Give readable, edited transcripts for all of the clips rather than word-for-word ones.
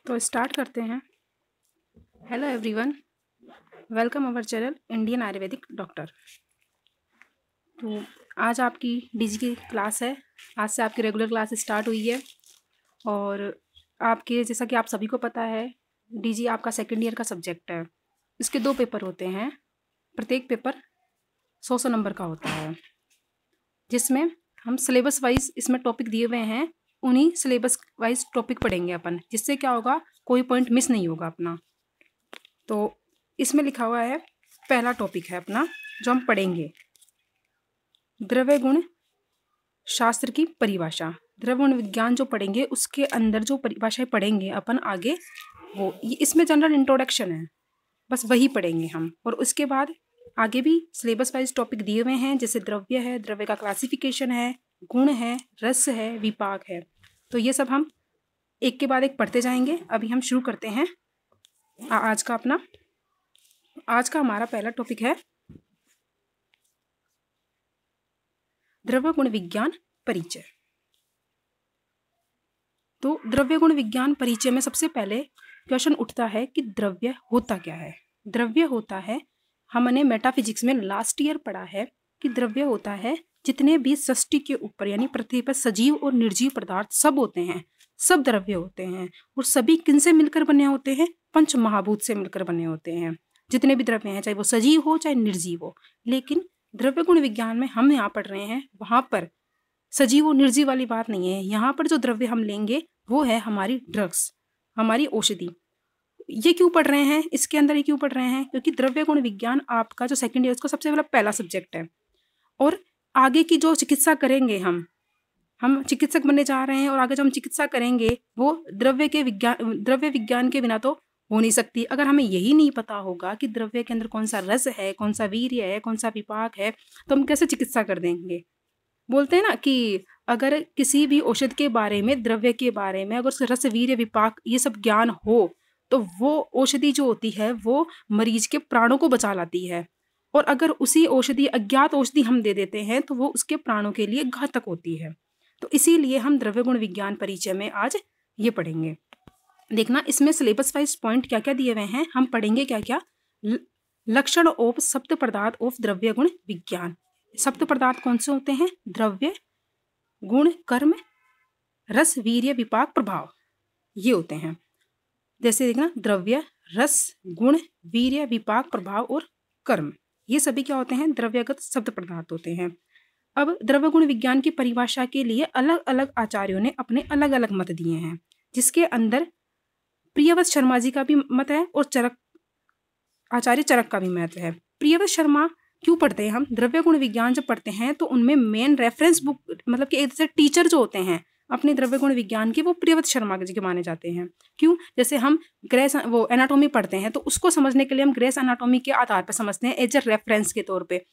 तो स्टार्ट करते हैं। Hello everyone, welcome our channel Indian Ayurvedic doctor. तो आज आपकी डीजी की क्लास है। आज से आपकी रेगुलर क्लास स्टार्ट हुई है और आपके जैसा कि आप सभी को पता है, डीजी आपका सेकेंड ईयर का सब्जेक्ट है। इसके 2 पेपर होते हैं, प्रत्येक पेपर 100 नंबर का होता है, जिसमें हम सिलेबस वाइज इसमें टॉपिक दिए हुए हैं, उन्हीं सिलेबस वाइज टॉपिक पढ़ेंगे अपन, जिससे क्या होगा, कोई पॉइंट मिस नहीं होगा अपना। तो इसमें लिखा हुआ है, पहला टॉपिक है अपना जो हम पढ़ेंगे, द्रव्य गुण शास्त्र की परिभाषा। द्रव्य गुण विज्ञान जो पढ़ेंगे उसके अंदर जो परिभाषाएं पढ़ेंगे अपन आगे, वो इसमें जनरल इंट्रोडक्शन है, बस वही पढ़ेंगे हम। और उसके बाद आगे भी सिलेबस वाइज टॉपिक दिए हुए हैं, जैसे द्रव्य है, द्रव्य का क्लासिफिकेशन है, गुण है, रस है, विपाक है। तो ये सब हम एक के बाद एक पढ़ते जाएंगे। अभी हम शुरू करते हैं आज का हमारा पहला टॉपिक है द्रव्य गुण विज्ञान परिचय। तो द्रव्य गुण विज्ञान परिचय में सबसे पहले क्वेश्चन उठता है कि द्रव्य होता क्या है। द्रव्य होता है, हमने मेटाफिजिक्स में लास्ट ईयर पढ़ा है कि द्रव्य होता है जितने भी सृष्टि के ऊपर यानी पृथ्वी पर सजीव और निर्जीव पदार्थ सब होते हैं, सब द्रव्य होते हैं। और सभी किन से मिलकर बने होते हैं? पंच महाभूत से मिलकर बने होते हैं। जितने भी द्रव्य हैं, चाहे वो सजीव हो चाहे निर्जीव हो। लेकिन द्रव्य गुण विज्ञान में हम यहाँ पढ़ रहे हैं, वहां पर सजीव और निर्जीव वाली बात नहीं है। यहाँ पर जो द्रव्य हम लेंगे वो है हमारी ड्रग्स, हमारी औषधि। ये क्यों पढ़ रहे हैं, इसके अंदर ये क्यों पढ़ रहे हैं? क्योंकि द्रव्य गुण विज्ञान आपका जो सेकंड ईयर का सबसे पहला सब्जेक्ट है। और आगे की जो चिकित्सा करेंगे, हम चिकित्सक बनने जा रहे हैं, और आगे जो हम चिकित्सा करेंगे वो द्रव्य विज्ञान के बिना तो हो नहीं सकती। अगर हमें यही नहीं पता होगा कि द्रव्य के अंदर कौन सा रस है, कौन सा वीर्य है, कौन सा विपाक है, तो हम कैसे चिकित्सा कर देंगे? बोलते हैं ना कि अगर किसी भी औषध के बारे में, द्रव्य के बारे में अगर उसका रस, वीर्य, विपाक ये सब ज्ञान हो तो वो औषधि जो होती है वो मरीज के प्राणों को बचा लाती है। और अगर उसी औषधि, अज्ञात औषधि हम दे देते हैं तो वो उसके प्राणों के लिए घातक होती है। तो इसीलिए हम द्रव्य गुण विज्ञान परिचय में आज ये पढ़ेंगे। देखना इसमें सिलेबस वाइज पॉइंट क्या क्या दिए हुए हैं, हम पढ़ेंगे क्या क्या। लक्षण ऑफ सप्त पदार्थ ऑफ द्रव्य गुण विज्ञान। सप्त पदार्थ कौन से होते हैं? द्रव्य, गुण, कर्म, रस, वीर्य, विपाक, प्रभाव, ये होते हैं। जैसे देखना, द्रव्य, रस, गुण, वीर्य, विपाक, प्रभाव और कर्म, ये सभी क्या होते हैं? द्रव्यगत शब्द पदार्थ होते हैं। अब द्रव्य गुण विज्ञान की परिभाषा के लिए अलग अलग आचार्यों ने अपने अलग अलग मत दिए हैं, जिसके अंदर प्रियव्रत शर्मा जी का भी मत है और आचार्य चरक का भी मत है। प्रियव्रत शर्मा क्यों पढ़ते हैं हम? द्रव्य गुण विज्ञान जब पढ़ते हैं तो उनमें मेन रेफरेंस बुक, मतलब कि एक जैसे टीचर जो होते हैं अपने द्रव्य गुण विज्ञान के, वो प्रियव्रत शर्मा जी के माने जाते हैं। क्यों? जैसे हम ग्रेस एनाटॉमी पढ़ते हैं तो उसको समझने के लिए हम ग्रेस एनाटॉमी के आधार पर समझते हैं, एज ए रेफरेंस के तौर पे।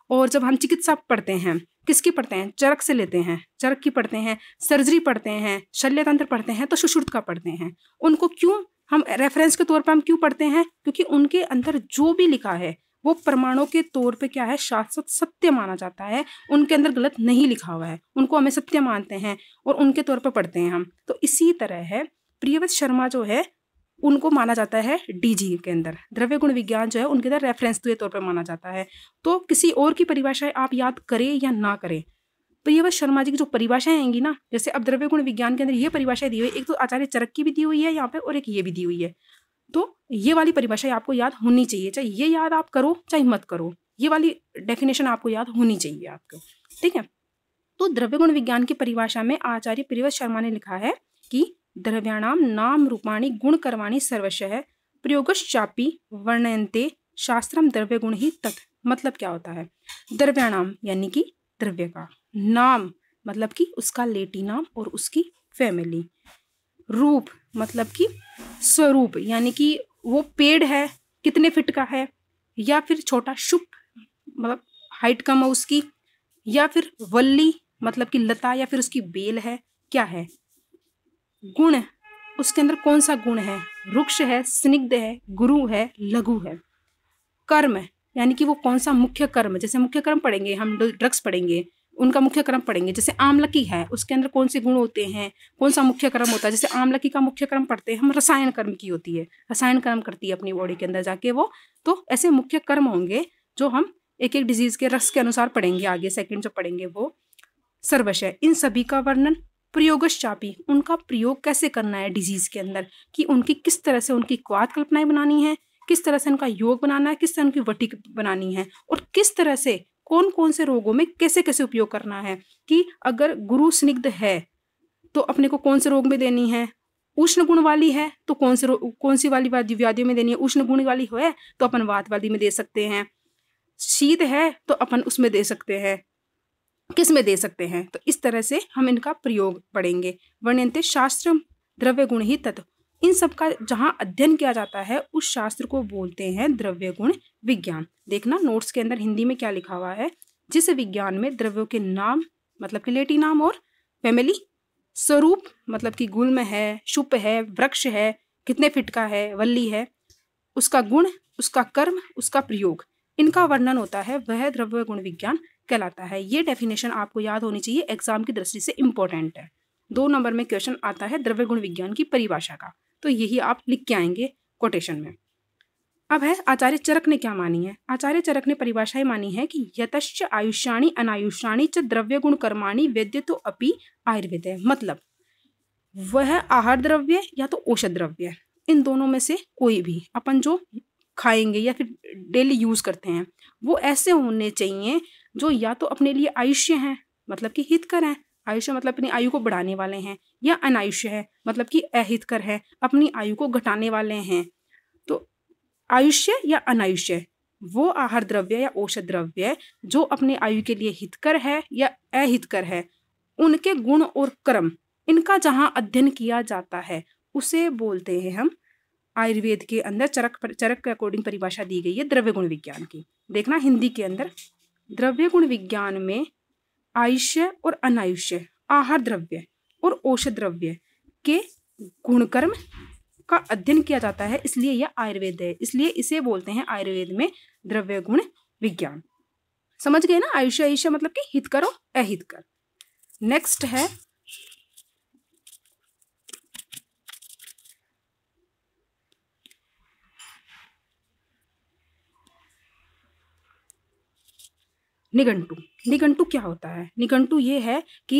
और जब हम चिकित्सा पढ़ते हैं, किसकी पढ़ते हैं? चरक से लेते हैं, चरक की पढ़ते हैं। सर्जरी पढ़ते हैं, शल्य तंत्र पढ़ते हैं, तो सुश्रुत का पढ़ते हैं। उनको क्यों हम रेफरेंस के तौर पर हम क्यों पढ़ते हैं? क्योंकि उनके अंदर जो भी लिखा है वो प्रमाणों के तौर पे क्या है? शाश्वत सत्य माना जाता है। उनके अंदर गलत नहीं लिखा हुआ है, उनको हमें सत्य मानते हैं और उनके तौर पर पढ़ते हैं हम। तो इसी तरह है, प्रियव्रत शर्मा जो है उनको माना जाता है डीजी के अंदर, द्रव्य गुण विज्ञान जो है उनके अंदर रेफरेंस के तौर पर माना जाता है। तो किसी और की परिभाषाएं आप याद करें या ना करें, प्रियव्रत शर्मा जी की जो परिभाषाएं आएंगी ना, जैसे अब द्रव्य गुण विज्ञान के अंदर ये परिभाषाएं दी हुई है, एक तो आचार्य चरक की भी दी हुई है यहाँ पे और एक ये भी दी हुई है। तो ये वाली परिभाषा आपको याद होनी चाहिए, चाहे ये याद आप करो चाहे मत करो, ये वाली डेफिनेशन आपको याद होनी चाहिए आपको, ठीक है। तो द्रव्य गुण विज्ञान की परिभाषा में आचार्य प्रियव्रत शर्मा ने लिखा है कि द्रव्याणाम नाम रूपाणी गुण कर्माणि सर्वशः प्रयोगश्चापि वर्णयन्ते शास्त्रम द्रव्य गुण ही तत्। मतलब क्या होता है? द्रव्याणाम यानी कि द्रव्य का, नाम मतलब कि उसका लेटी नाम और उसकी फैमिली, रूप मतलब कि स्वरूप, यानी कि वो पेड़ है कितने फीट का है, या फिर छोटा शुक मतलब हाइट कम है उसकी, या फिर वल्ली मतलब कि लता या फिर उसकी बेल है, क्या है। गुण, उसके अंदर कौन सा गुण है, रुक्ष है, स्निग्ध है, गुरु है, लघु है। कर्म यानी कि वो कौन सा मुख्य कर्म, जैसे मुख्य कर्म पढ़ेंगे हम, ड्रग्स पढ़ेंगे, उनका मुख्य क्रम पढ़ेंगे। जैसे आम्लकी है, उसके अंदर कौन से गुण होते हैं, कौन सा मुख्य क्रम होता है। जैसे आम्लकी का मुख्य क्रम पढ़ते हैं हम, रसायन कर्म की होती है, रसायन कर्म करती है अपनी बॉडी के अंदर जाके वो। तो ऐसे मुख्य कर्म होंगे जो हम एक एक डिजीज के रस के अनुसार पढ़ेंगे, आगे सेकंड जो पढ़ेंगे वो। सर्वशय, इन सभी का वर्णन। प्रयोगश्चापी, उनका प्रयोग कैसे करना है डिजीज के अंदर, कि उनकी किस तरह से उनकी क्वाद कल्पनाएं बनानी है, किस तरह से उनका योग बनाना है, किस तरह उनकी वटी बनानी है, और किस तरह से कौन कौन से रोगों में कैसे कैसे उपयोग करना है। कि अगर गुरु स्निग्ध है तो अपने को कौन से रोग में देनी है, उष्ण गुण वाली है तो कौन सी वाली व्याधियों में देनी है, उष्ण गुण वाली है तो अपन वातवादी में दे सकते हैं, शीत है तो अपन उसमें दे सकते हैं, किस में दे सकते हैं। तो इस तरह से हम इनका प्रयोग पढ़ेंगे। वर्ण्यन्ते शास्त्र द्रव्य गुण ही तत्व, इन सब का जहाँ अध्ययन किया जाता है उस शास्त्र को बोलते हैं द्रव्य गुण विज्ञान। देखना नोट्स के अंदर हिंदी में क्या लिखा हुआ है। जिस विज्ञान में द्रव्यों के नाम मतलब कि लेटी नाम और फैमिली, स्वरूप मतलब कि गुल्म है, शुप है, वृक्ष है, कितने फीट का है, वल्ली है, उसका गुण, उसका कर्म, उसका प्रयोग, इनका वर्णन होता है, वह द्रव्य गुण विज्ञान कहलाता है। ये डेफिनेशन आपको याद होनी चाहिए, एग्जाम की दृष्टि से इंपॉर्टेंट है। 2 नंबर में क्वेश्चन आता है द्रव्य गुण विज्ञान की परिभाषा का, तो यही आप लिख के आएंगे कोटेशन में। अब है आचार्य चरक ने क्या मानी है। आचार्य चरक ने परिभाषाएं मानी है कि यतश्च आयुष्याणि अनायुष्याणि च द्रव्य गुण कर्माणि वेद्यतो अपि आयुर्वेद है। मतलब वह आहार द्रव्य या तो औषध द्रव्य, इन दोनों में से कोई भी अपन जो खाएंगे या फिर डेली यूज करते हैं वो ऐसे होने चाहिए जो या तो अपने लिए आयुष्य हैं मतलब कि हितकर हैं, आयुष्य मतलब अपनी आयु को बढ़ाने वाले हैं, या अनायुष्य है मतलब कि अहितकर है, अपनी आयु को घटाने वाले हैं। तो आयुष्य या अनायुष्य, वो आहार द्रव्य या औषध द्रव्य जो अपने आयु के लिए हितकर है या अहितकर है, उनके गुण और कर्म, इनका जहाँ अध्ययन किया जाता है उसे बोलते हैं हम आयुर्वेद के अंदर चरक के अकॉर्डिंग परिभाषा दी गई है द्रव्य गुण विज्ञान की। देखना हिंदी के अंदर द्रव्य गुण विज्ञान में आयुष्य और अनायुष्य, आहार द्रव्य और औषध द्रव्य के गुणकर्म का अध्ययन किया जाता है, इसलिए यह आयुर्वेद है, इसलिए इसे बोलते हैं आयुर्वेद में द्रव्य गुण विज्ञान। समझ गए ना, आयुष्य आयुष्य मतलब कि हितकर और अहितकर। नेक्स्ट है निघंटु। निघंटु क्या होता है। निघंटु ये है कि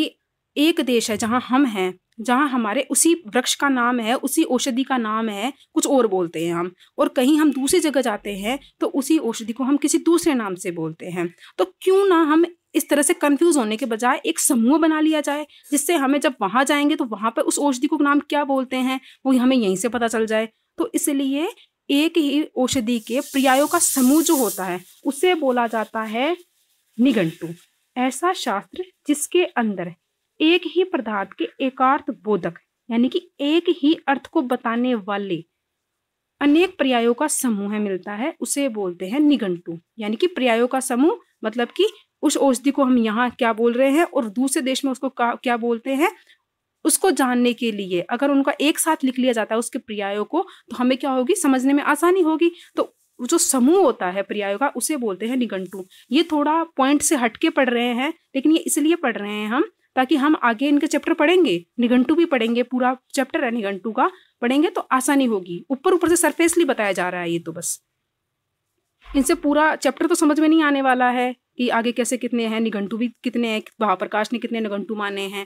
एक देश है जहां हम हैं, जहां हमारे उसी वृक्ष का नाम है, उसी औषधि का नाम है, कुछ और बोलते हैं हम, और कहीं हम दूसरी जगह जाते हैं तो उसी औषधि को हम किसी दूसरे नाम से बोलते हैं। तो क्यों ना हम इस तरह से कंफ्यूज होने के बजाय एक समूह बना लिया जाए, जिससे हमें जब वहां जाएंगे तो वहां पर उस औषधि को नाम क्या बोलते हैं वो हमें यहीं से पता चल जाए। तो इसलिए एक ही औषधि के पर्यायों का समूह जो होता है उसे बोला जाता है निघंटु। ऐसा शास्त्र जिसके अंदर एक ही पदार्थ के एकार्थ बोधक यानी कि एक ही अर्थ को बताने वाले अनेक पर्यायों का समूह है मिलता है, उसे बोलते हैं निघंटु। यानी कि पर्यायों का समूह मतलब कि उस औषधि को हम यहाँ क्या बोल रहे हैं और दूसरे देश में उसको क्या बोलते हैं, उसको जानने के लिए अगर उनका एक साथ लिख लिया जाता है उसके पर्यायों को, तो हमें क्या होगी, समझने में आसानी होगी। तो जो समूह होता है पर्यायों का उसे बोलते हैं निघंटु। ये थोड़ा पॉइंट से हटके पढ़ रहे हैं, लेकिन ये इसलिए पढ़ रहे हैं हम ताकि हम आगे इनके चैप्टर पढ़ेंगे, निघंटु भी पढ़ेंगे, पूरा चैप्टर है निघंटु का, पढ़ेंगे तो आसानी होगी। ऊपर ऊपर से सरफेसली बताया जा रहा है ये, तो बस इनसे पूरा चैप्टर तो समझ में नहीं आने वाला है कि आगे कैसे कितने हैं, निघंटु भी कितने हैं, महाप्रकाश ने कितने निघंटु माने हैं,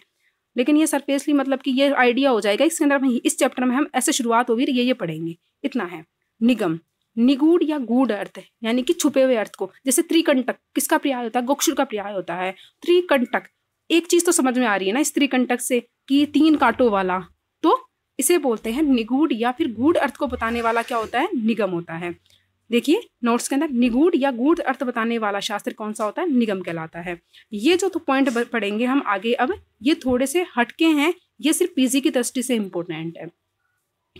लेकिन ये सरफेसली मतलब कि ये आइडिया हो जाएगा इसके अंदर। इस चैप्टर में हम ऐसे शुरुआत होगी ये पढ़ेंगे, इतना है। निगम, निगूढ़ या गूढ़ अर्थ यानी कि छुपे हुए अर्थ को, जैसे त्रिकंटक किसका पर्याय होता है, गोक्षुर का पर्याय होता है। त्रिकंटक, एक चीज तो समझ में आ रही है ना इस त्रिकंटक से कि 3 कांटों वाला, तो इसे बोलते हैं निगूढ़ या फिर गूढ़ अर्थ को बताने वाला क्या होता है, निगम होता है। देखिए नोट्स के अंदर निगूढ़ या गूढ़ अर्थ बताने वाला शास्त्र कौन सा होता है, निगम कहलाता है। ये जो तो पॉइंट पढ़ेंगे हम आगे, अब ये थोड़े से हटके हैं, ये सिर्फ पीजी की दृष्टि से इंपॉर्टेंट है।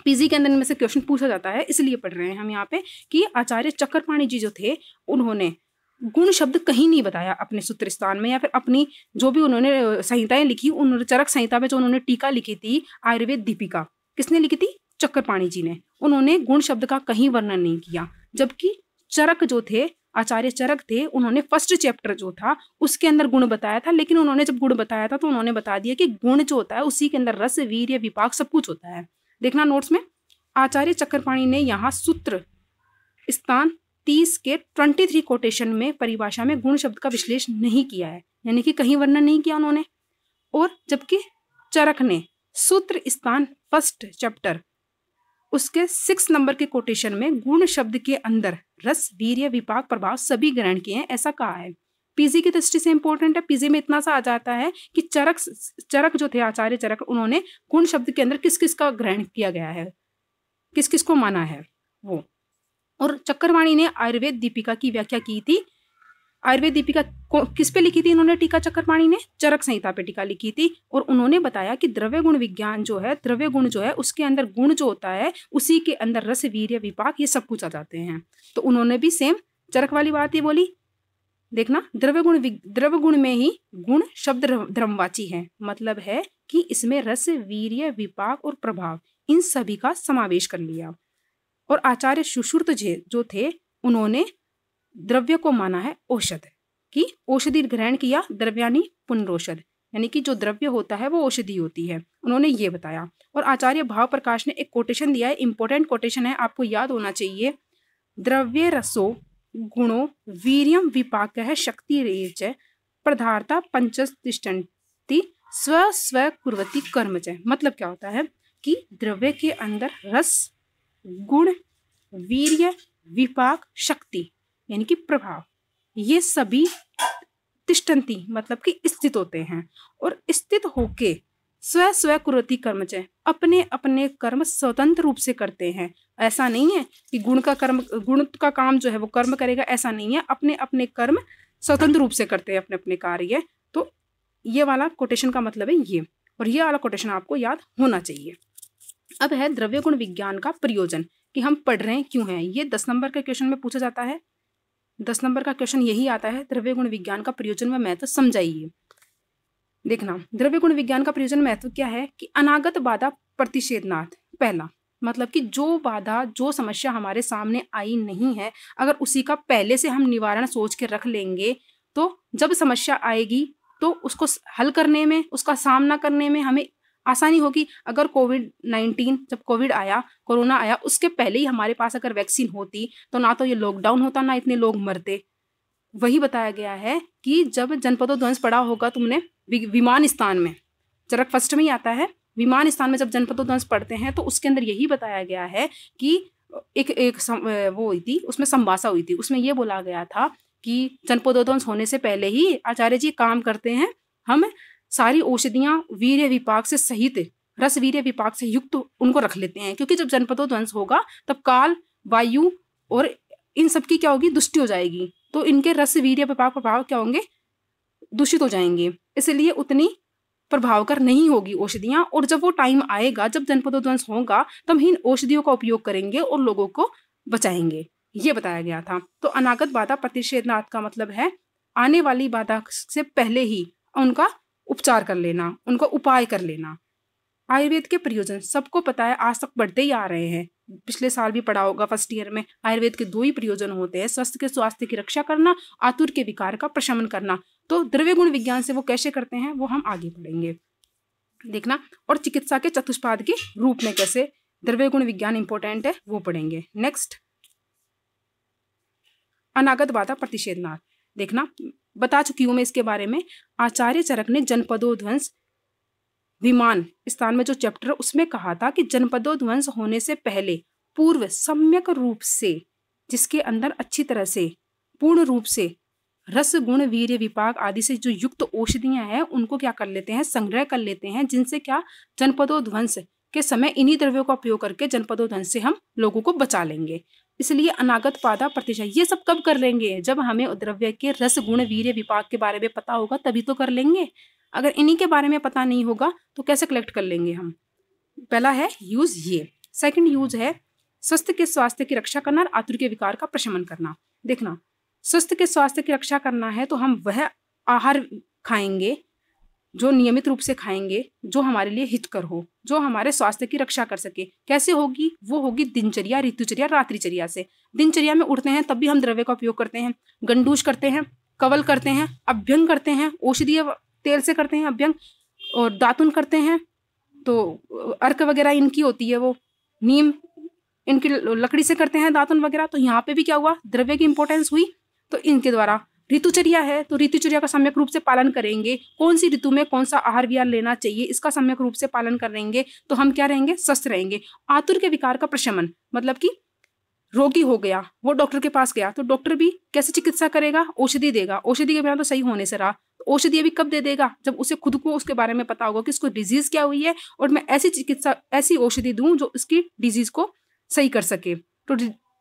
पीजी के अंदर में से क्वेश्चन पूछा जाता है, इसलिए पढ़ रहे हैं हम यहाँ पे कि आचार्य चक्रपाणी जी जो थे उन्होंने गुण शब्द कहीं नहीं बताया अपने सूत्र स्थान में, या फिर अपनी जो भी उन्होंने संहिताएं लिखी, उन्होंने चरक संहिता में जो उन्होंने टीका लिखी थी आयुर्वेद दीपिका, किसने लिखी थी, चक्रपाणी जी ने। उन्होंने गुण शब्द का कहीं वर्णन नहीं किया, जबकि चरक जो थे आचार्य चरक थे, उन्होंने फर्स्ट चैप्टर जो था उसके अंदर गुण बताया था, लेकिन उन्होंने जब गुण बताया था तो उन्होंने बता दिया कि गुण जो होता है उसी के अंदर रस, वीर्य, विपाक सब कुछ होता है। देखना नोट्स में, आचार्य चक्रपाणि ने यहाँ सूत्र स्थान 30 के 23 कोटेशन में परिभाषा में गुण शब्द का विश्लेषण नहीं किया है, यानी कि कहीं वर्णन नहीं किया उन्होंने। और जबकि चरक ने सूत्र स्थान फर्स्ट चैप्टर उसके 6 नंबर के कोटेशन में गुण शब्द के अंदर रस, वीर्य, विपाक, प्रभाव सभी ग्रहण किए हैं, ऐसा कहा है। पीजी की दृष्टि से इंपॉर्टेंट है। पीजी में इतना सा आ जाता है कि चरक जो थे, आचार्य चरक, उन्होंने गुण शब्द के अंदर किस किस का ग्रहण किया गया है, किस किस को माना है वो। और चक्रपाणि ने आयुर्वेद दीपिका की व्याख्या की थी। आयुर्वेद दीपिका किस पे लिखी थी इन्होंने टीका? चक्रपाणि ने चरक संहिता पे टीका लिखी थी। और उन्होंने बताया कि द्रव्य गुण विज्ञान जो है, द्रव्य गुण जो है उसके अंदर गुण जो होता है उसी के अंदर रस, वीर्य, विपाक ये सब कुछ आ जाते हैं। तो उन्होंने भी सेम चरक वाली बात ही बोली। देखना, द्रव्य गुण में ही गुण शब्द द्रव्यवाची है, मतलब है कि इसमें रस, वीर्य, विपाक और प्रभाव इन सभी का समावेश कर लिया। और आचार्य सुश्रुत जो थे, उन्होंने द्रव्य को माना है औषध, कि औषधि ग्रहण किया, द्रव्यानि पुनरोषध, यानी कि जो द्रव्य होता है वो औषधि होती है, उन्होंने ये बताया। और आचार्य भाव प्रकाश ने एक कोटेशन दिया है, इंपॉर्टेंट कोटेशन है, आपको याद होना चाहिए। द्रव्य रसो गुणो वीर्यम विपाक शक्ति रेच प्रधारता पंचतिष्ठन्ति स्व स्व कुर्वती कर्मच। मतलब क्या होता है कि द्रव्य के अंदर रस, गुण, वीर्य, विपाक, शक्ति यानी कि प्रभाव, ये सभी तिष्ठन्ति मतलब कि स्थित होते हैं। और स्थित होके स्व स्व कुर्वती कर्मच, अपने अपने कर्म स्वतंत्र रूप से करते हैं। ऐसा नहीं है कि गुण का काम जो है वो कर्म करेगा, ऐसा नहीं है। अपने अपने कर्म स्वतंत्र रूप से करते हैं, अपने अपने कार्य। तो ये वाला कोटेशन का मतलब है ये, और ये वाला कोटेशन आपको याद होना चाहिए। अब है द्रव्य गुण विज्ञान का प्रयोजन, कि हम पढ़ रहे हैं क्यों है। ये 10 नंबर के क्वेश्चन में पूछा जाता है। 10 नंबर का क्वेश्चन यही आता है, द्रव्य गुण विज्ञान का प्रयोजन में महत्व समझाइए। देखना, द्रव्य गुण विज्ञान का प्रयोजन महत्व क्या है कि अनागत बाधा प्रतिषेधनार्थ। पहला मतलब कि जो बाधा, जो समस्या हमारे सामने आई नहीं है, अगर उसी का पहले से हम निवारण सोच के रख लेंगे तो जब समस्या आएगी तो उसको हल करने में, उसका सामना करने में हमें आसानी होगी। अगर कोविड-19 जब कोविड आया, कोरोना आया, उसके पहले ही हमारे पास अगर वैक्सीन होती तो ना तो ये लॉकडाउन होता, ना इतने लोग मरते। वही बताया गया है कि जब जनपदों ध्वंस पड़ा होगा, तुमने विमान स्थान में, चरक फर्स्ट में ही आता है, विमान स्थान में जब जनपदों ध्वंस पड़ते हैं तो उसके अंदर यही बताया गया है कि एक वो हुई थी, उसमें संभाषा हुई थी। उसमें ये बोला गया था कि जनपदों ध्वंस होने से पहले ही आचार्य जी काम करते हैं, हम सारी औषधियां वीर्य विपाक से सहित, रस वीर्य विपाक से युक्त उनको रख लेते हैं, क्योंकि जब जनपदों ध्वंस होगा तब काल, वायु और इन सबकी क्या होगी, दुष्टि हो जाएगी। तो इनके रस, वीर्य, विपाक, प्रभाव क्या होंगे, दूषित हो जाएंगे। इसलिए उतनी प्रभावकर नहीं होगी औषधियां। और जब वो टाइम आएगा, जब जनपदों ध्वंस होगा, तब इन औषधियों का उपयोग करेंगे और लोगों को बचाएंगे, ये बताया गया था। तो अनागत बाधा प्रतिषेधनार्थ का मतलब है आने वाली बाधा से पहले ही उनका उपचार कर लेना, उनको उपाय कर लेना। आयुर्वेद के प्रयोजन सबको पता है, आज तक बढ़ते ही आ रहे हैं। पिछले साल भी पढ़ा होगा फर्स्ट ईयर में। आयुर्वेद के 2 ही प्रयोजन होते हैं, स्वस्थ के स्वास्थ्य की रक्षा करना, आतुर के विकार का प्रशमन करना। तो द्रव्य गुण विज्ञान से वो कैसे करते हैं वो हम आगे पढ़ेंगे, देखना। और चिकित्सा के चतुष्पाद के रूप में कैसे द्रव्य गुण विज्ञान इंपॉर्टेंट है वो पढ़ेंगे। नेक्स्ट, अनागत बाधा प्रतिषेधनार्थ। देखना, बता चुकी हूं मैं इसके बारे में। आचार्य चरक ने जनपदों ध्वंस विमान स्थान में जो चैप्टर उसमें कहा था कि जनपदों ध्वंस होने से पहले पूर्व सम्यक रूप से, जिसके अंदर अच्छी तरह से पूर्ण रूप से रस, गुण, वीर्य, विपाक आदि से जो युक्त औषधियां हैं उनको क्या कर लेते हैं, संग्रह कर लेते हैं, जिनसे क्या जनपदों ध्वंस के समय इन्हीं द्रव्यों का उपयोग करके जनपदों ध्वंस से हम लोगों को बचा लेंगे। इसलिए अनागत बाधा प्रतिषेध ये सब कब कर लेंगे, जब हमें द्रव्य के रस, गुण, वीर्य, विपाक के बारे में पता होगा तभी तो कर लेंगे। अगर इन्हीं के बारे में पता नहीं होगा तो कैसे कलेक्ट कर लेंगे हम। पहला है यूज ये। सेकंड यूज है स्वस्थ के स्वास्थ्य की रक्षा करना और आतुर के विकार का प्रशमन करना। देखना, स्वस्थ के स्वास्थ्य की रक्षा करना है तो हम वह आहार खाएंगे जो नियमित रूप से खाएंगे, जो हमारे लिए हितकर हो, जो हमारे स्वास्थ्य की रक्षा कर सके। कैसे होगी? वो होगी दिनचर्या, ऋतुचर्या, रात्रिचर्या से। दिनचर्या में उठते हैं तब भी हम द्रव्य का उपयोग करते हैं, गंडूश करते हैं, कवल करते हैं, अभ्यंग करते हैं, औषधीय तेल से करते हैं अभ्यंग, और दातुन करते हैं तो अर्क वगैरह इनकी होती है, वो नीम इनकी लकड़ी से करते हैं दातुन वगैरह। तो यहाँ पे भी क्या हुआ? द्रव्य की इंपॉर्टेंस हुई। तो इनके द्वारा ऋतुचर्या है, तो ऋतुचर्या का सम्यक रूप से पालन करेंगे। कौन सी ऋतु में कौन सा आहार विहार लेना चाहिए, इसका सम्यक रूप से पालन करेंगे तो हम क्या रहेंगे? स्वस्थ रहेंगे। आतुर के विकार का प्रशमन, मतलब कि रोगी हो गया, वो डॉक्टर के पास गया तो डॉक्टर भी कैसे चिकित्सा करेगा? औषधि देगा। औषधि के बिना तो सही होने से रहा। औषधि अभी कब दे देगा? जब उसे खुद को उसके बारे में पता होगा कि इसको डिजीज क्या हुई है और मैं ऐसी चिकित्सा, ऐसी औषधि दूं जो इसकी डिजीज को सही कर सके। तो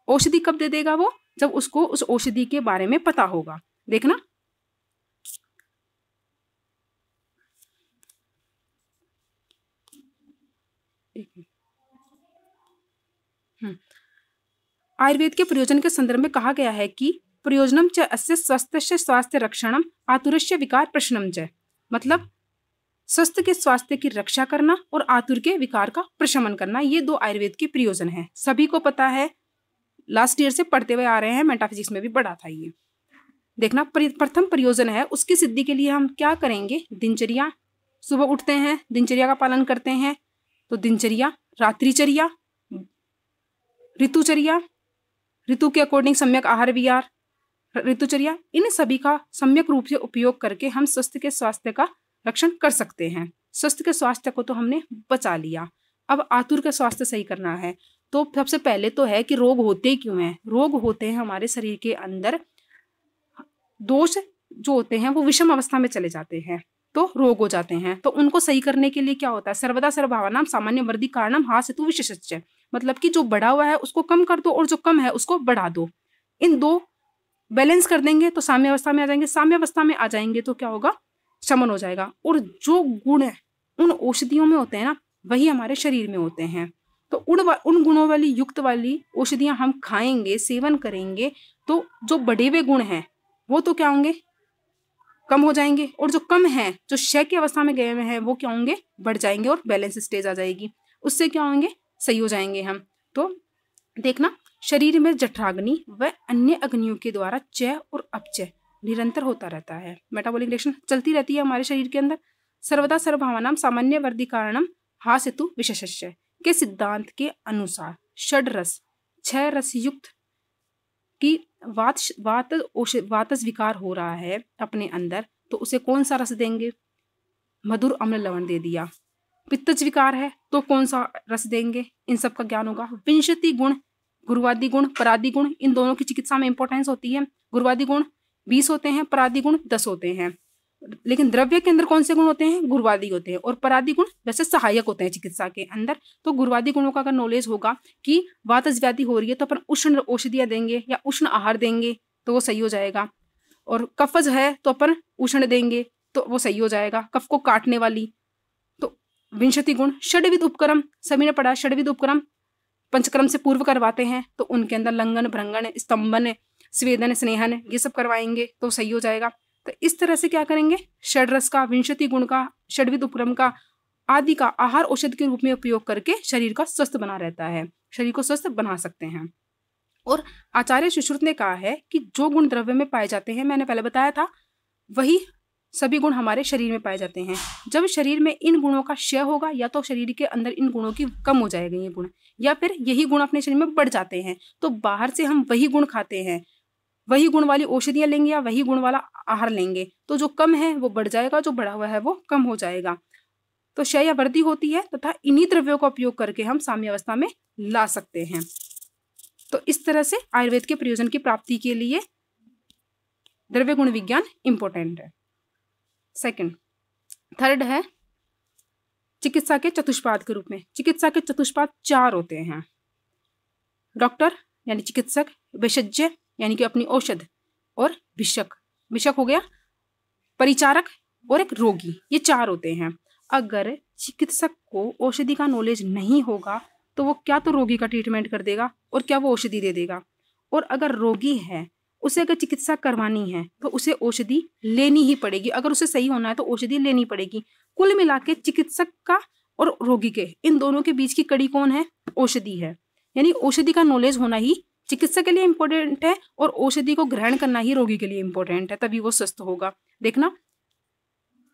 औषधि कब दे देगा वो? जब उसको उस औषधि के बारे में पता होगा। देखना, आयुर्वेद के प्रयोजन के संदर्भ में कहा गया है कि प्रयोजनम च अस्य स्वस्थस्य स्वास्थ्य रक्षणम आतुरस्य विकार प्रशमनम च, मतलब स्वस्थ के स्वास्थ्य की रक्षा करना और आतुर के विकार का प्रशमन करना, ये दो आयुर्वेद के प्रयोजन हैं। सभी को पता है, लास्ट ईयर से पढ़ते हुए आ रहे हैं, मेटाफिजिक्स में भी पढ़ा था ये। देखना, प्रथम प्रयोजन है, उसकी सिद्धि के लिए हम क्या करेंगे? दिनचर्या। सुबह उठते हैं, दिनचर्या का पालन करते हैं, तो दिनचर्या, रात्रिचर्या, ऋतुचर्या, ऋतु के अकॉर्डिंग सम्यक आहार विहार, ऋतुचर्या, इन सभी का सम्यक रूप से उपयोग करके हम स्वस्थ के स्वास्थ्य का रक्षण कर सकते हैं। स्वस्थ के स्वास्थ्य को तो हमने बचा लिया, अब आतुर का स्वास्थ्य सही करना है। तो सबसे पहले तो है कि रोग होते क्यों हैं? रोग होते हैं हमारे शरीर के अंदर, दोष जो होते हैं वो विषम अवस्था में चले जाते हैं तो रोग हो जाते हैं। तो उनको सही करने के लिए क्या होता है? सर्वदा सर्वभावनाम सामान्य वर्दी कारणम हास हेतु विशेषज्ञ, मतलब कि जो बढ़ा हुआ है उसको कम कर दो और जो कम है उसको बढ़ा दो। इन दो बैलेंस कर देंगे तो साम्य अवस्था में आ जाएंगे। साम्य अवस्था में आ जाएंगे तो क्या होगा? शमन हो जाएगा। और जो गुण है उन औषधियों में होते हैं ना, वही हमारे शरीर में होते हैं। तो उन गुणों वाली युक्त वाली औषधियां हम खाएंगे, सेवन करेंगे, तो जो बढ़े हुए गुण हैं वो तो क्या होंगे? कम हो जाएंगे, और जो कम है, जो क्षय की अवस्था में गए हुए हैं, वो क्या होंगे? बढ़ जाएंगे और बैलेंस स्टेज आ जाएगी। उससे क्या होंगे? सही हो जाएंगे हम। तो देखना, शरीर में जठराग्नि व अन्य अग्नियों के द्वारा चय और अपचय निरंतर होता रहता है। मेटाबॉलिक रिएक्शन चलती रहती है हमारे शरीर के अंदर। सर्वदा सर्वभावनाम सामान्य वर्दी कारणम हास हेतु विशेषज्ञ के सिद्धांत के अनुसार षड रस, 6 रस युक्त कि वातस विकार हो रहा है अपने अंदर, तो उसे कौन सा रस देंगे? मधुर अम्ल लवण दे दिया। पित्तज विकार है तो कौन सा रस देंगे? इन सब का ज्ञान होगा। विंशति गुण, गुरुवादी गुण, परादी गुण, इन दोनों की चिकित्सा में इंपॉर्टेंस होती है। गुरुवादी गुण 20 होते हैं, परादी गुण 10 होते हैं। लेकिन द्रव्य के अंदर कौन से गुण होते हैं? गुरुवादी होते हैं। और परादी गुण वैसे सहायक होते हैं चिकित्सा के अंदर। तो गुरुवादी गुणों का अगर नॉलेज होगा कि वातज व्याधि हो रही है तो अपन उष्ण औषधियां देंगे या उष्ण आहार देंगे तो वो सही हो जाएगा। और कफज है तो अपन उष्ण देंगे तो वो सही हो जाएगा, कफ को काटने वाली। तो विंशति गुण, षड्विध उपक्रम, सभी ने पढ़ा। षड्विध उपक्रम पंचक्रम से पूर्व करवाते हैं, तो उनके अंदर लंघन, भ्रंगन, स्तंभन, स्वेदन, स्नेहन, ये सब करवाएंगे तो सही हो जाएगा। तो इस तरह से क्या करेंगे? षड रस का, विंशति गुण का, षड्विध उपक्रम का आदि का आहार औषध के रूप में उपयोग करके शरीर का स्वस्थ बना रहता है, शरीर को स्वस्थ बना सकते हैं। और आचार्य सुश्रुत ने कहा है कि जो गुण द्रव्य में पाए जाते हैं, मैंने पहले बताया था, वही सभी गुण हमारे शरीर में पाए जाते हैं। जब शरीर में इन गुणों का क्षय होगा, या तो शरीर के अंदर इन गुणों की कम हो जाएगा ये गुण, या फिर यही गुण अपने शरीर में बढ़ जाते हैं, तो बाहर से हम वही गुण खाते हैं, वही गुण वाली औषधियां लेंगे या वही गुण वाला आहार लेंगे, तो जो कम है वो बढ़ जाएगा, जो बढ़ा हुआ है वो कम हो जाएगा। तो क्षय या वृद्धि होती है तथा इन्हीं द्रव्यों का उपयोग करके हम साम्य अवस्था में ला सकते हैं। तो इस तरह से आयुर्वेद के प्रयोजन की प्राप्ति के लिए द्रव्य गुण विज्ञान इंपॉर्टेंट है। सेकंड, थर्ड है चिकित्सा के चतुष्पाद के रूप में। चिकित्सा के चतुष्पाद 4 होते हैं। डॉक्टर यानी चिकित्सक, विशेषज्ञ यानी कि अपनी औषध, और भिषक, भिषक हो गया परिचारक, और एक रोगी, ये 4 होते हैं। अगर चिकित्सक को औषधि का नॉलेज नहीं होगा तो वो क्या तो रोगी का ट्रीटमेंट कर देगा और क्या वो औषधि दे देगा। और अगर रोगी है उसे अगर चिकित्सा करवानी है तो उसे औषधि लेनी ही पड़ेगी। अगर उसे सही होना है तो औषधि लेनी पड़ेगी। कुल मिला के चिकित्सक का और रोगी के, इन दोनों के बीच की कड़ी कौन है? औषधि है। यानी औषधि का नॉलेज होना ही चिकित्सक के लिए इंपॉर्टेंट है और औषधि को ग्रहण करना ही रोगी के लिए इंपॉर्टेंट है, तभी वो स्वस्थ होगा। देखना,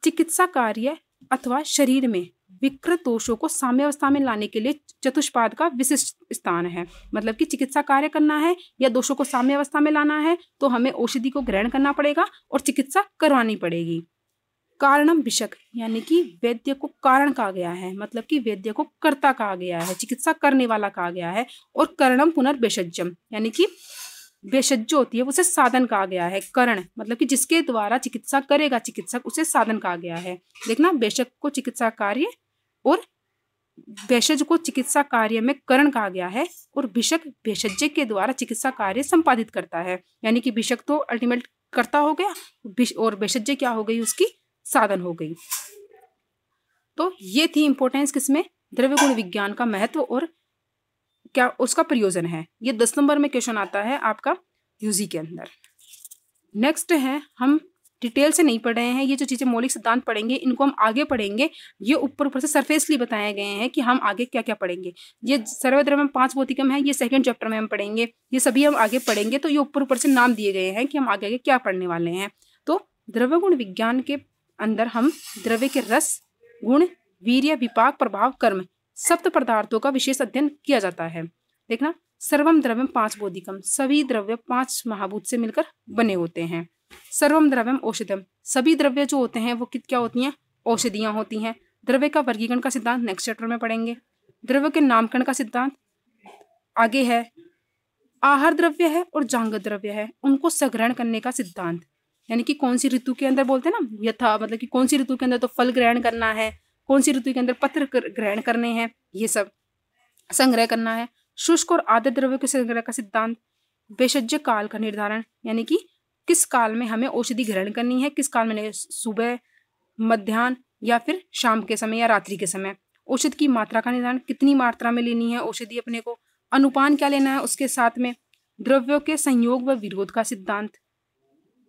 चिकित्सा कार्य अथवा शरीर में विकृत दोषों को साम्यावस्था में लाने के लिए चतुष्पाद का विशिष्ट स्थान है। मतलब कि चिकित्सा कार्य करना है या दोषों को साम्यावस्था में लाना है तो हमें औषधि को ग्रहण करना पड़ेगा और चिकित्सा करवानी पड़ेगी। कारणम विशक, यानी कि वैद्य को कारण कहा गया है, मतलब कि वैद्य को कर्ता कहा गया है, चिकित्सा करने वाला कहा गया है। और करणम पुनर्भेषजम, यानी कि भेषज जो होती है उसे साधन कहा गया है। करण मतलब कि जिसके द्वारा चिकित्सा करेगा चिकित्सक, उसे साधन कहा गया है। देखना, भेषज को चिकित्सा कार्य और भेषज को चिकित्सा कार्य में करण कहा गया है और भिषक भेषज्ञ के द्वारा चिकित्सा कार्य संपादित करता है। यानी कि भिषक तो अल्टीमेट कर्ता हो गया और भेषज्ञ क्या हो गई? उसकी साधन हो गई। तो ये थी इंपॉर्टेंस किसमें? द्रव्य गुण विज्ञान का महत्व और क्या उसका प्रयोजन है। ये 10 नंबर में क्वेश्चन आता है आपका यूजी के अंदर। नेक्स्ट है, हम डिटेल से नहीं पढ़ रहे हैं, ये जो चीजें मौलिक सिद्धांत पढ़ेंगे इनको हम आगे पढ़ेंगे। ये ऊपर ऊपर से सरफेसली बताए गए हैं कि हम आगे क्या क्या पढ़ेंगे। ये सर्वद्रव्यम 5 भौतिकम है, ये सेकंड चैप्टर में हम पढ़ेंगे, ये सभी हम आगे पढ़ेंगे। तो ये ऊपर ऊपर से नाम दिए गए हैं कि हम आगे क्या पढ़ने वाले हैं। तो द्रव्य गुण विज्ञान के अंदर हम द्रव्य के रस, गुण, वीर्य, विपाक, प्रभाव, कर्म, सप्त पदार्थों का विशेष अध्ययन किया जाता है। देखना, सर्वम द्रव्यम 5 भौतिकम, सभी द्रव्य 5 महाभूत से मिलकर बने होते हैं। सर्वम द्रव्यम औषधम, सभी द्रव्य जो होते हैं वो क्या होती हैं? औषधियां होती हैं। द्रव्य का वर्गीकरण का सिद्धांत नेक्स्ट चैप्टर में पढ़ेंगे। द्रव्य के नामकरण का सिद्धांत आगे है। आहार द्रव्य है और जांगत द्रव्य है, उनको संग्रहण करने का सिद्धांत, यानी कि कौन सी ऋतु के अंदर बोलते हैं ना, यथा मतलब कि कौन सी ऋतु के अंदर तो फल ग्रहण करना है, कौन सी ऋतु के अंदर पत्र ग्रहण करने हैं, ये सब संग्रह करना है। शुष्क और आर्द्र द्रव्य के संग्रह का सिद्धांत। भेषज काल का निर्धारण, यानी कि किस काल में हमें औषधि ग्रहण करनी है, किस काल में, सुबह, मध्याह्न या फिर शाम के समय या रात्रि के समय। औषध की मात्रा का निर्धारण, कितनी मात्रा में लेनी है औषधि अपने को, अनुपान क्या लेना है उसके साथ में। द्रव्यों के संयोग व विरोध का सिद्धांत।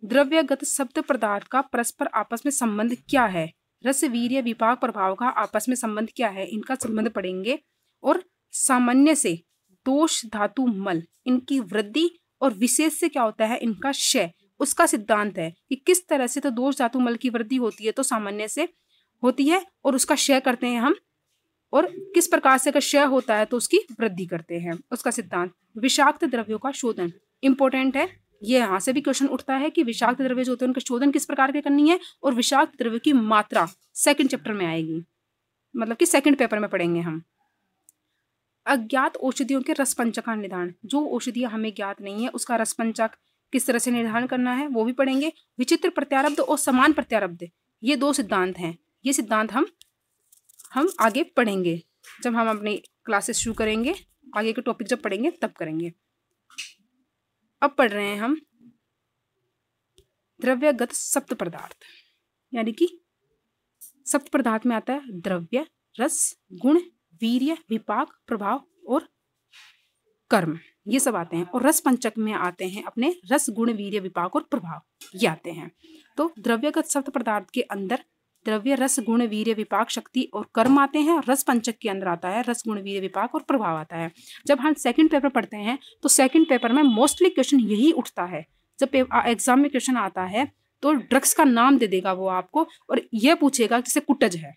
द्रव्यगत शब्द पदार्थ का परस्पर आपस में संबंध क्या है। रस, वीर्य, विपाक, प्रभाव का आपस में संबंध क्या है, इनका संबंध पढ़ेंगे। और सामान्य से दोष, धातु, मल, इनकी वृद्धि और विशेष से क्या होता है इनका क्षय, उसका सिद्धांत है कि किस तरह से तो दोष, धातु, मल की वृद्धि होती है तो सामान्य से होती है और उसका क्षय करते हैं हम, और किस प्रकार से अगर क्षय होता है तो उसकी वृद्धि करते हैं, उसका सिद्धांत। विषाक्त द्रव्यों का शोधन इंपॉर्टेंट है, ये यहाँ से भी क्वेश्चन उठता है कि विषाक्त द्रव्य जो होते हैं उनका शोधन किस प्रकार के करनी है, और विषाक्त द्रव्य की मात्रा सेकंड चैप्टर में आएगी, मतलब कि सेकंड पेपर में पढ़ेंगे हम। अज्ञात औषधियों के रसपंचक का निर्धारण, जो औषधियां हमें ज्ञात नहीं है उसका रसपंचक किस तरह से निर्धारण करना है वो भी पढ़ेंगे। विचित्र प्रत्यारब्ध और समान प्रत्यारब्ध, ये 2 सिद्धांत हैं, ये सिद्धांत हम आगे पढ़ेंगे जब हम अपनी क्लासेस शुरू करेंगे, आगे के टॉपिक जब पढ़ेंगे तब करेंगे। अब पढ़ रहे हैं हम द्रव्यगत सप्त पदार्थ, यानी कि सप्त पदार्थ में आता है द्रव्य, रस, गुण, वीर्य, विपाक, प्रभाव और कर्म, ये सब आते हैं। और रस पंचक में आते हैं अपने रस, गुण, वीर्य, विपाक और प्रभाव, ये आते हैं। तो द्रव्यगत सप्त पदार्थ के अंदर द्रव्य, रस, गुण, वीर्य, विपाक, शक्ति और कर्म आते हैं। रस पंचक के अंदर आता है रस, गुण, वीर्य, विपाक और प्रभाव आता है। जब हम सेकंड पेपर पढ़ते हैं तो सेकंड पेपर में मोस्टली क्वेश्चन यही उठता है। जब एग्जाम में क्वेश्चन आता है तो ड्रग्स का नाम दे देगा वो आपको और यह पूछेगा जैसे कुटज है,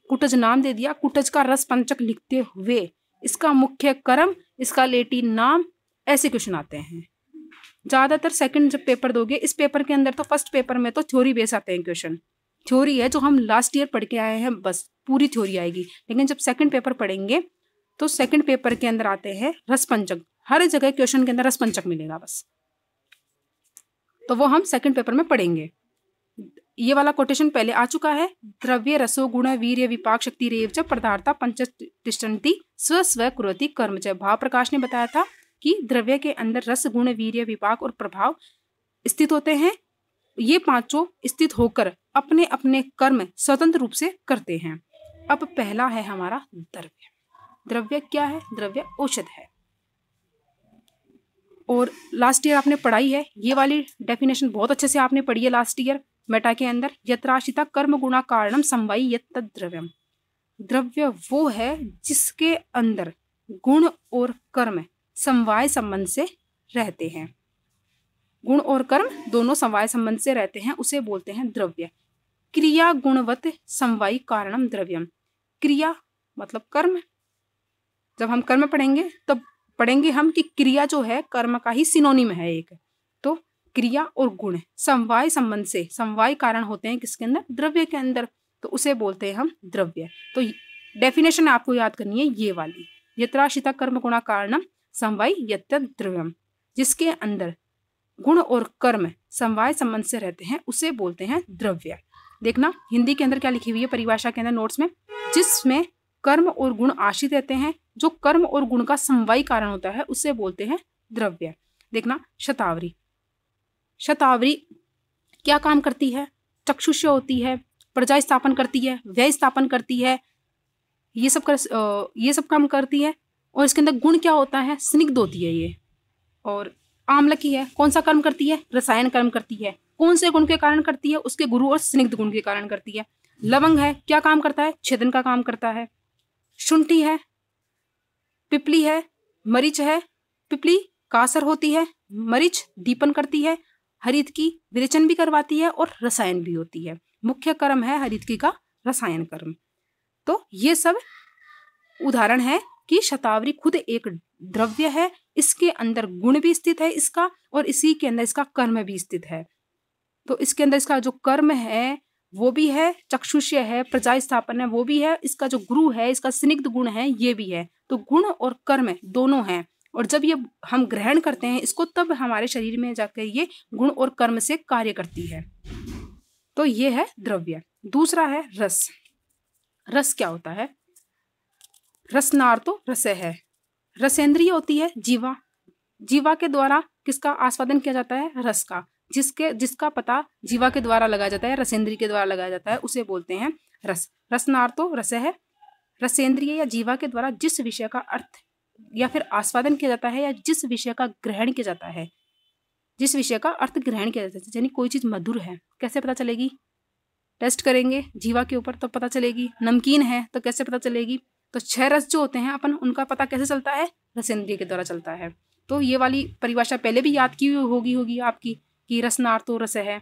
कुटज नाम दे दिया, कुटज का रस पंचक लिखते हुए इसका मुख्य कर्म, इसका लेटिन नाम, ऐसे क्वेश्चन आते हैं ज्यादातर। सेकंड जब पेपर दोगे, इस पेपर के अंदर तो फर्स्ट पेपर में तो थ्योरी बेस आते हैं क्वेश्चन, थ्योरी है जो हम लास्ट ईयर पढ़ के आए हैं, बस पूरी थ्योरी आएगी। लेकिन जब सेकंड पेपर पढ़ेंगे तो सेकंड पेपर के अंदर आते हैं रसपंचक, हर जगह क्वेश्चन के अंदर रसपंचक मिलेगा बस, तो वो हम सेकंड पेपर में पढ़ेंगे। ये वाला कोटेशन पहले आ चुका है, द्रव्य, रसो, गुण, वीर्य, विपाक, शक्ति, रेव च पदार्था पंचतिष्ठन्ति स्व स्व कुर्वति कर्म च। भाव प्रकाश ने बताया था कि द्रव्य के अंदर रस, गुण, वीर्य, विपाक और प्रभाव स्थित होते हैं, ये पांचों स्थित होकर अपने अपने कर्म स्वतंत्र रूप से करते हैं। अब पहला है हमारा द्रव्य। द्रव्य क्या है? द्रव्य औषध है। और लास्ट ईयर आपने पढ़ाई है, ये वाली डेफिनेशन बहुत अच्छे से आपने पढ़ी है लास्ट ईयर मेटा के अंदर। यत्राशिता कर्म गुणा कारणम समवायी यत् द्रव्यम। द्रव्य वो है जिसके अंदर गुण और कर्म समवाय संबंध से रहते हैं। गुण और कर्म दोनों समवाय संबंध से रहते हैं, उसे बोलते हैं द्रव्य। क्रिया गुणवत समवायी कारणम द्रव्यम। क्रिया मतलब कर्म। जब हम कर्म पढ़ेंगे तब पढ़ेंगे हम कि क्रिया जो है कर्म का ही सिनोनिम है एक। तो क्रिया और गुण समवाय संबंध से, समवाय कारण होते हैं किसके अंदर? द्रव्य के अंदर, तो उसे बोलते हैं हम द्रव्य। तो डेफिनेशन आपको याद करनी है ये वाली, यत्राशिता कर्म गुणा कारणम समवाय यत् द्रव्यम। जिसके अंदर गुण और कर्म समवाय संबंध से रहते हैं उसे बोलते हैं द्रव्य। देखना हिंदी के अंदर क्या लिखी हुई है परिभाषा के अंदर नोट्स में, जिसमें कर्म और गुण आश्रित रहते हैं, जो कर्म और गुण का समवायी कारण होता है उसे बोलते हैं द्रव्य। देखना शतावरी, शतावरी क्या काम करती है? चक्षुष्य होती है, प्रजा स्थापन करती है, व्यय स्थापन करती है, ये सब काम करती है। और इसके अंदर गुण क्या होता है? स्निग्ध होती है ये। और आम्लकी है, कौन सा कर्म करती है? रसायन कर्म करती है। कौन से गुण के कारण करती है? उसके गुरु और स्निग्ध गुण के कारण करती है। लवंग है, क्या काम करता है? छेदन का काम करता है। शुंठी है, पिपली है, मरीच है, पिपली कासर होती है, मरीच दीपन करती है, हरितकी विरेचन भी करवाती है और रसायन भी होती है। मुख्य कर्म है हरितकी का रसायन कर्म। तो ये सब उदाहरण है कि शतावरी खुद एक द्रव्य है, इसके अंदर गुण भी स्थित है इसका, और इसी के अंदर इसका कर्म भी स्थित है। तो इसके अंदर इसका जो कर्म है वो भी है, चक्षुष्य है, प्रजा स्थापन है वो भी है, इसका जो गुरु है, इसका स्निग्ध गुण है ये भी है। तो गुण और कर्म दोनों हैं, और जब ये हम ग्रहण करते हैं इसको तब हमारे शरीर में जाकर ये गुण और कर्म से कार्य करती है। तो ये है द्रव्य। दूसरा है रस। रस क्या होता है? रसनार तो रस है, रसेंद्रिय होती है जीवा। जीवा के द्वारा किसका आस्वादन किया जाता है? रस का। जिसका पता जीवा के द्वारा लगाया जाता है, रसेंद्रिय के द्वारा लगाया जाता है, उसे बोलते हैं रस। रसनार तो रस है, रसेंद्रिय या जीवा के द्वारा जिस विषय का अर्थ या फिर आस्वादन किया जाता है, या जिस विषय का ग्रहण किया जाता है, जिस विषय का अर्थ ग्रहण किया जाता है। यानी कोई चीज मधुर है, कैसे पता चलेगी? टेस्ट करेंगे जीवा के ऊपर तो पता चलेगी। नमकीन है तो कैसे पता चलेगी? तो 6 रस जो होते हैं अपन, उनका पता कैसे चलता है? रसेंद्रिय के द्वारा चलता है। तो ये वाली परिभाषा पहले भी याद की होगी आपकी कि रसनार तो रस है।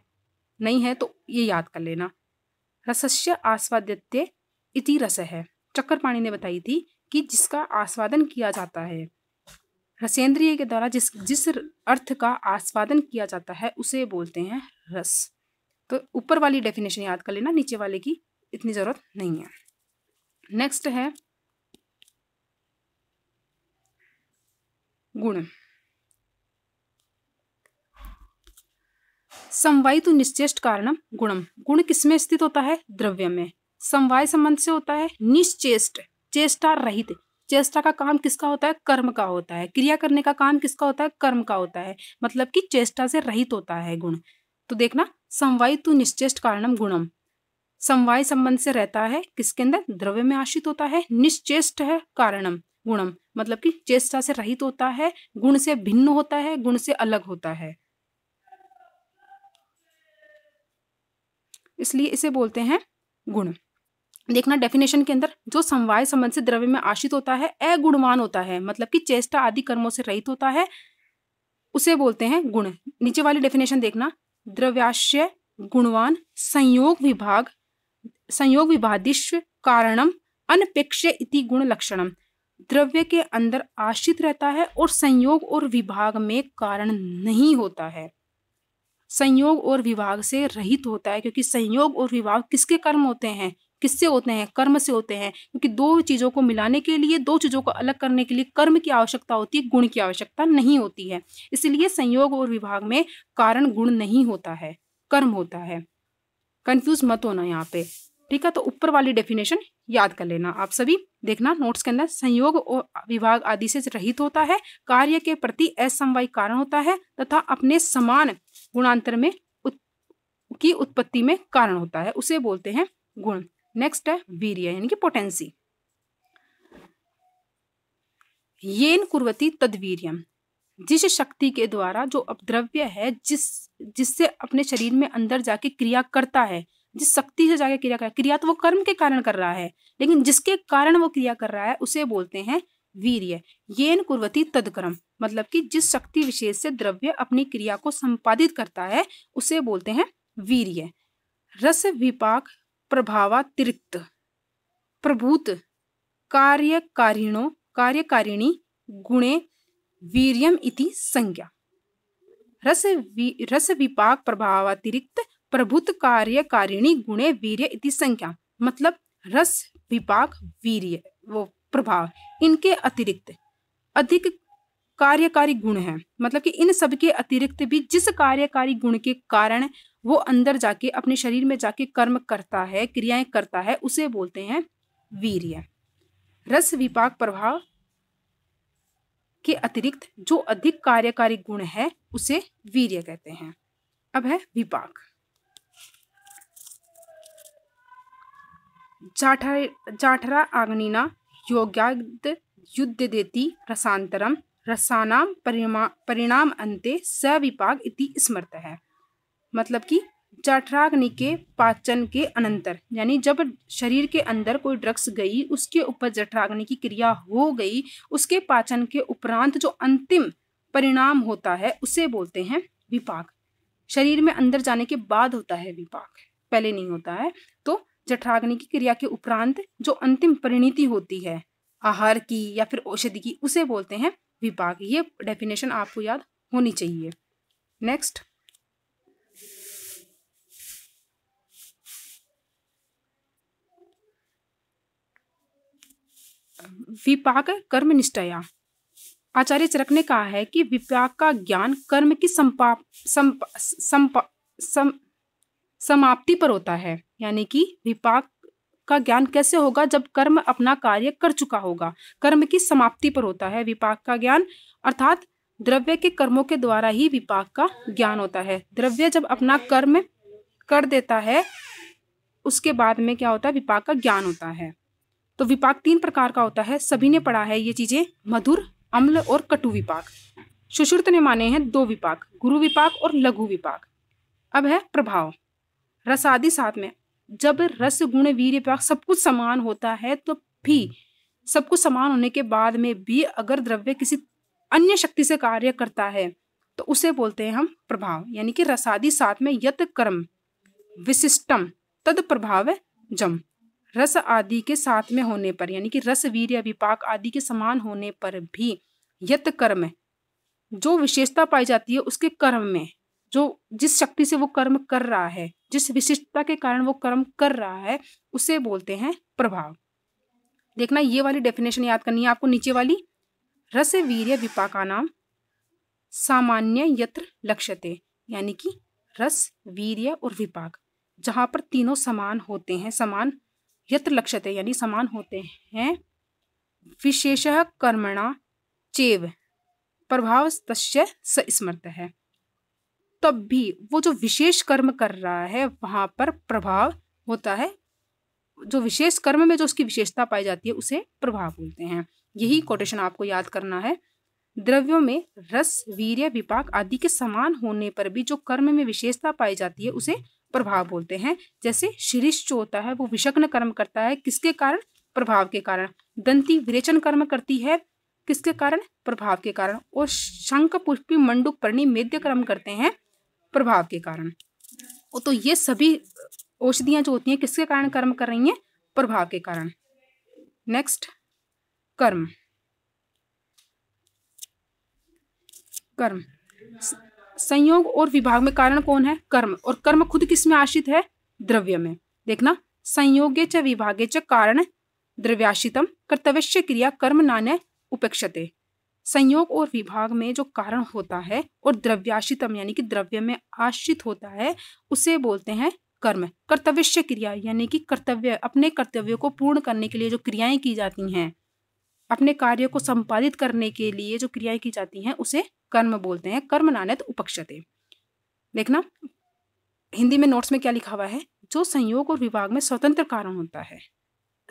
नहीं है तो ये याद कर लेना। रसस्य आस्वाद्यते इति रस है, चक्रपाणि ने बताई थी कि जिसका आस्वादन किया जाता है रसेंद्रिय के द्वारा, जिस अर्थ का आस्वादन किया जाता है उसे बोलते हैं रस। तो ऊपर वाली डेफिनेशन याद कर लेना, नीचे वाले की इतनी जरूरत नहीं है। नेक्स्ट है गुण। समवाय तो निश्चेष्ट कारणम गुणम। गुण किसमें स्थित होता है? द्रव्य में। समवाय संबंध से होता है निश्चेष्ट, चेष्टा रहित। चेष्टा का काम किसका होता है? कर्म का होता है। क्रिया करने का काम किसका होता है? कर्म का होता है। मतलब कि चेष्टा से रहित होता है गुण। तो देखना समवाय तो निश्चेष्ट कारणम गुणम, समवाय संबंध से रहता है किसके अंदर? द्रव्य में आश्रित होता है। निश्चेष्ट है कारणम गुणम, मतलब कि चेष्टा से रहित होता है, गुण से भिन्न होता है, गुण से अलग होता है, इसलिए इसे बोलते हैं गुण। देखना डेफिनेशन के अंदर, जो समवाय संबंध से द्रव्य में आश्रित होता है, अगुणवान होता है, मतलब कि चेष्टा आदि कर्मों से रहित होता है, उसे बोलते हैं गुण। नीचे वाली डेफिनेशन देखना, द्रव्याश्रय गुणवान संयोग विभादिश्व कारणम अनपेक्ष्य इति गुण लक्षणम। द्रव्य के अंदर आश्रित रहता है और संयोग और विभाग में कारण नहीं होता है, संयोग और विभाग से रहित होता है। क्योंकि संयोग और विभाग किसके कर्म होते हैं? किससे होते हैं? कर्म से होते हैं। क्योंकि दो चीजों को मिलाने के लिए, दो चीजों को अलग करने के लिए कर्म की आवश्यकता होती है, गुण की आवश्यकता नहीं होती है। इसलिए संयोग और विभाग में कारण गुण नहीं होता है, कर्म होता है। कंफ्यूज मत होना यहाँ पे, ठीक है? तो ऊपर वाली डेफिनेशन याद कर लेना आप सभी। देखना नोट्स के अंदर, संयोग और विभाग आदि से रहित होता है, कार्य के प्रति असमवाय कारण होता है, तथा अपने समान गुणांतर में की उत्पत्ति में कारण होता है, उसे बोलते हैं गुण। नेक्स्ट है वीर्य, यानी कि पोटेंसी। येन कुर्वति तद वीर्यम। जिस शक्ति के द्वारा जो अपद्रव्य है जिससे अपने शरीर में अंदर जाके क्रिया करता है, जिस शक्ति से जाके क्रिया कर, क्रिया तो वो कर्म के कारण कर रहा है, लेकिन जिसके कारण वो क्रिया कर रहा है उसे बोलते हैं वीर्य। येन कुर्वती तदकर्म, मतलब कि जिस शक्ति विशेष से द्रव्य अपनी क्रिया को संपादित करता है उसे बोलते हैं वीर्य। रस विपाक प्रभावातिरिक्त प्रभूत कार्यकारिणी गुणे वीर्यम इति संज्ञा। रस विपाक प्रभावातिरिक्त प्रभुत कार्यकारिणी गुणे वीर्य इति संज्ञा, मतलब रस विपाक वीर्य वो प्रभाव, इनके अतिरिक्त अधिक कार्यकारी गुण है, मतलब कि इन सब के अतिरिक्त भी जिस कार्यकारी गुण के कारण वो अंदर जाके अपने शरीर में जाके कर्म करता है, क्रियाएं करता है, उसे बोलते हैं वीर्य। रस विपाक प्रभाव के अतिरिक्त जो अधिक कार्यकारी गुण है उसे वीर्य कहते हैं। अब है विपाक। जाठरा आग्निना योग्याद युद्ध देती रसांतरम रसानाम परिणाम अंते सविपाक इति स्मृत है, मतलब कि जठराग्नि के पाचन के अनंतर, यानी जब शरीर के अंदर कोई ड्रग्स गई उसके ऊपर जठराग्नि की क्रिया हो गई, उसके पाचन के उपरांत जो अंतिम परिणाम होता है उसे बोलते हैं विपाक। शरीर में अंदर जाने के बाद होता है विपाक, पहले नहीं होता है। तो जठराग्नि की क्रिया के उपरांत जो अंतिम परिणति होती है आहार की या फिर औषधि की, उसे बोलते हैं विपाक। ये डेफिनेशन आपको याद होनी चाहिए। नेक्स्ट, विपाक कर्म निष्ठया। आचार्य चरक ने कहा है कि विपाक का ज्ञान कर्म की समाप्ति पर होता है, यानी कि विपाक का ज्ञान कैसे होगा, जब कर्म अपना कार्य कर चुका होगा, कर्म की समाप्ति पर होता है विपाक का ज्ञान। अर्थात द्रव्य के कर्मों के द्वारा ही विपाक का ज्ञान होता है। द्रव्य जब अपना कर्म कर देता है उसके बाद में क्या होता है, विपाक का ज्ञान होता है। तो विपाक 3 प्रकार का होता है, सभी ने पढ़ा है ये चीजें, मधुर, अम्ल और कटु विपाक। सुश्रुत ने माने हैं 2 विपाक, गुरु विपाक और लघु विपाक। अब है प्रभाव। रसादि साथ में, जब रस गुण वीर्य विपाक सब कुछ समान होता है, तो भी सब कुछ समान होने के बाद में भी अगर द्रव्य किसी अन्य शक्ति से कार्य करता है तो उसे बोलते हैं हम प्रभाव। यानी कि रसादि साथ में यत कर्म विशिष्टम तद प्रभाव जम, रस आदि के साथ में होने पर, यानी कि रस वीर्य विपाक आदि के समान होने पर भी यत कर्म, जो विशेषता पाई जाती है उसके कर्म में, जो जिस शक्ति से वो कर्म कर रहा है, जिस विशिष्टता के कारण वो कर्म कर रहा है, उसे बोलते हैं प्रभाव। देखना, ये वाली डेफिनेशन याद करनी है आपको, नीचे वाली। रस वीर्य विपाका नाम सामान्य यत्र लक्ष्यते, यानी कि रस वीर्य और विपाक जहां पर तीनों समान होते हैं, समान यत्र लक्ष्यते यानी समान होते हैं, विशेषः कर्मणा चेव प्रभाव तस्य स स्मृत है, तब भी वो जो विशेष कर्म कर रहा है वहां पर प्रभाव होता है। जो विशेष कर्म में जो उसकी विशेषता पाई जाती है उसे प्रभाव बोलते हैं। यही कोटेशन आपको याद करना है। द्रव्यों में रस वीर्य विपाक आदि के समान होने पर भी जो कर्म में विशेषता पाई जाती है उसे प्रभाव बोलते हैं। जैसे शिरीष जो होता है वो विषग्न कर्म करता है, किसके कारण, प्रभाव के कारण। दंती विरेचन कर्म करती है, किसके कारण, प्रभाव के कारण। और शंख पुष्पी मंडूक पर्णी मेद्य कर्म करते हैं प्रभाव के कारण। तो ये सभी औषधियां जो होती हैं किसके कारण कर्म कर रही हैं, प्रभाव के कारण। नेक्स्ट, कर्म। कर्म संयोग और विभाग में कारण कौन है, कर्म। और कर्म खुद किस में आश्रित है, द्रव्य में। देखना, संयोगे च विभागे च कारण द्रव्याश्रितम कर्तव्य क्रिया कर्म नान्य उपेक्षते। संयोग और विभाग में जो कारण होता है और द्रव्याश्रितम यानी कि द्रव्य में आश्रित होता है उसे बोलते हैं कर्म। कर्तव्य क्रिया यानी कि कर्तव्य, अपने कर्तव्य को पूर्ण करने के लिए जो क्रियाएं की जाती हैं, अपने कार्य को संपादित करने के लिए जो क्रियाएं की जाती हैं उसे कर्म बोलते हैं। कर्म नान्यत उपक्षते। देखना, हिंदी में नोट्स में क्या लिखा हुआ है, जो संयोग और विभाग में स्वतंत्र कारण होता है,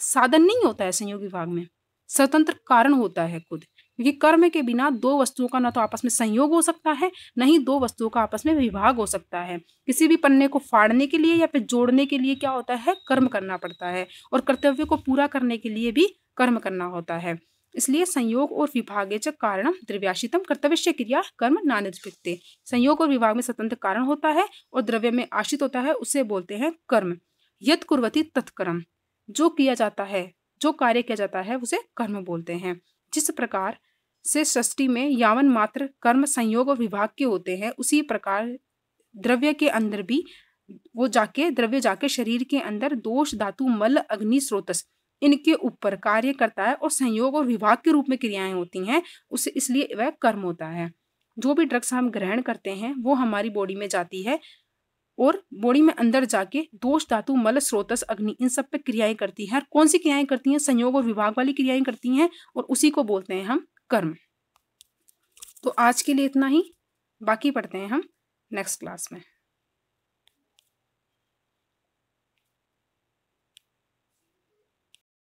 साधन नहीं होता है संयोग विभाग में, स्वतंत्र कारण होता है खुद, क्योंकि कर्म के बिना दो वस्तुओं का ना तो आपस में संयोग हो सकता है, न ही दो वस्तुओं का आपस में विभाग हो सकता है। किसी भी पन्ने को फाड़ने के लिए या फिर जोड़ने के लिए क्या होता है, कर्म करना पड़ता है, और कर्तव्य को पूरा करने के लिए भी कर्म करना होता है। इसलिए संयोग और विभागे च कारणम द्रव्याश्रितम कर्तव्यस्य क्रिया कर्म नानिर्वृत्ते। संयोग और विभाग में स्वतंत्र कारण होता है और द्रव्य में आश्रित होता है, उसे बोलते हैं कर्म। यत् कुर्वति तत्कर्म, जो किया जाता है, जो कार्य किया जाता है उसे कर्म बोलते हैं। जिस प्रकार से सृष्टि में यावन मात्र कर्म संयोग और विभाग के होते हैं, उसी प्रकार द्रव्य के अंदर भी द्रव्य जाके शरीर के अंदर दोष धातु मल अग्नि स्रोतस इनके ऊपर कार्य करता है और संयोग और विभाग के रूप में क्रियाएं होती हैं, उसे इसलिए वह कर्म होता है। जो भी ड्रग्स हम ग्रहण करते हैं वो हमारी बॉडी में जाती है और बॉडी में अंदर जाके दोष धातु मल स्रोतस अग्नि इन सब पे क्रियाएं करती है। कौन सी क्रियाएं करती हैं? संयोग और विभाग वाली क्रियाएं करती हैं, और उसी को बोलते हैं हम कर्म। तो आज के लिए इतना ही, बाकी पढ़ते हैं हम नेक्स्ट क्लास में।